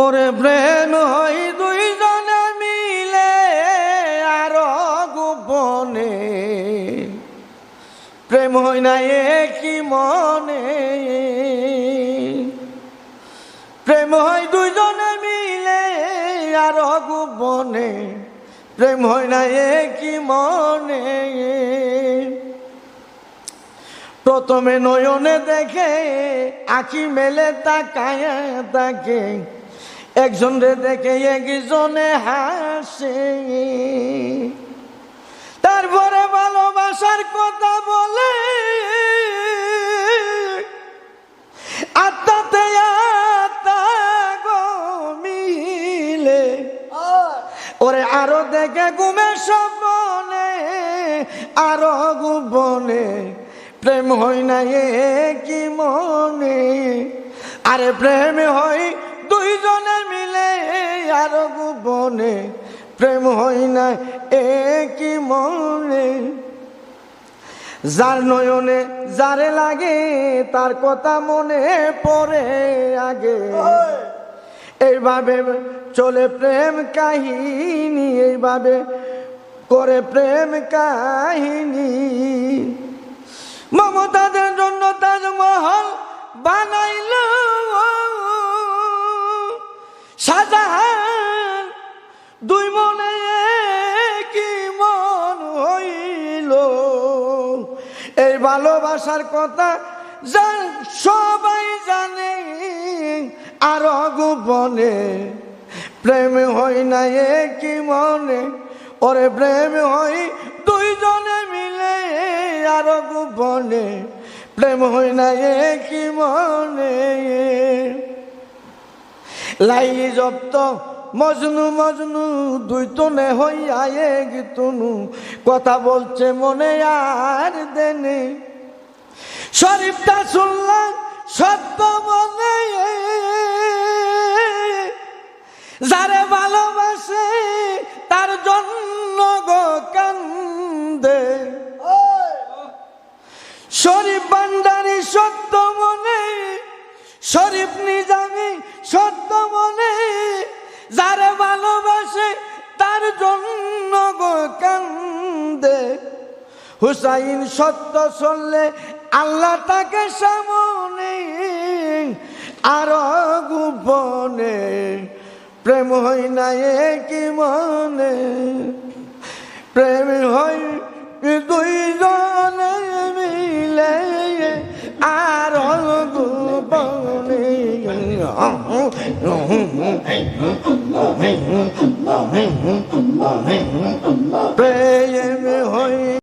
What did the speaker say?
ওরে প্রেম হই দুইজনে মিলে আর গোপনে, প্রেম হই না একই মনে। প্রেম হই দুইজনে মিলে আর গোপনে, প্রেম হই না একই মনে। প্রথমে নয়নে দেখে আখি মেলে তাকায় তাকে, একজন রে দেখে একজনে হাসে। তারপরে ভালোবাসার কথা বলে, আত্মাতে আত্মা গো মিলে। ওরে আরো দেখে ঘুমে স্বপ্নে, আরো গোপনে, প্রেম হই না একই মনে। আরে প্রেম হই দুইজনে মিলে আর গোপনে, প্রেম হই না একই মনে। যার নয়নে যারে লাগে তার কথা মনে পড়ে আগে, এইভাবে চলে প্রেম কাহিনী, এইভাবে করে প্রেম কাহিনী। মমতাদের জন্য তাজমহল বানাইল শাহজাহান, দুই মনে কি মন হইল। এই ভালোবাসার কথা সবাই জানে আর গোপনে, প্রেম হয় না একই মনে। ওরে প্রেম হয় দুইজনে মিলে আর গোপনে, প্রেম হয় না একই মনে। লাই জপ্ত মজনু মজনু দুই তনে হইয়া এক তনু, কথা বলছে মনে আর দেনে। শরীফটা শুনলাম সত্য বলে, যারে ভালোবাসে তার জন্য গো কান্দে। শরীফ ভান্ডারি সত্য মনে, শরীফ নিজামী সত্য মনে, যারে ভালোবাসে তার জন্য গো কান্দে। হুসাইন সত্য চললে আল্লাহ তাকে সামনে, আর গোপনে, প্রেম হই না একই মনে। প্রেম হই দুইজনে মিলে আর গোপনে।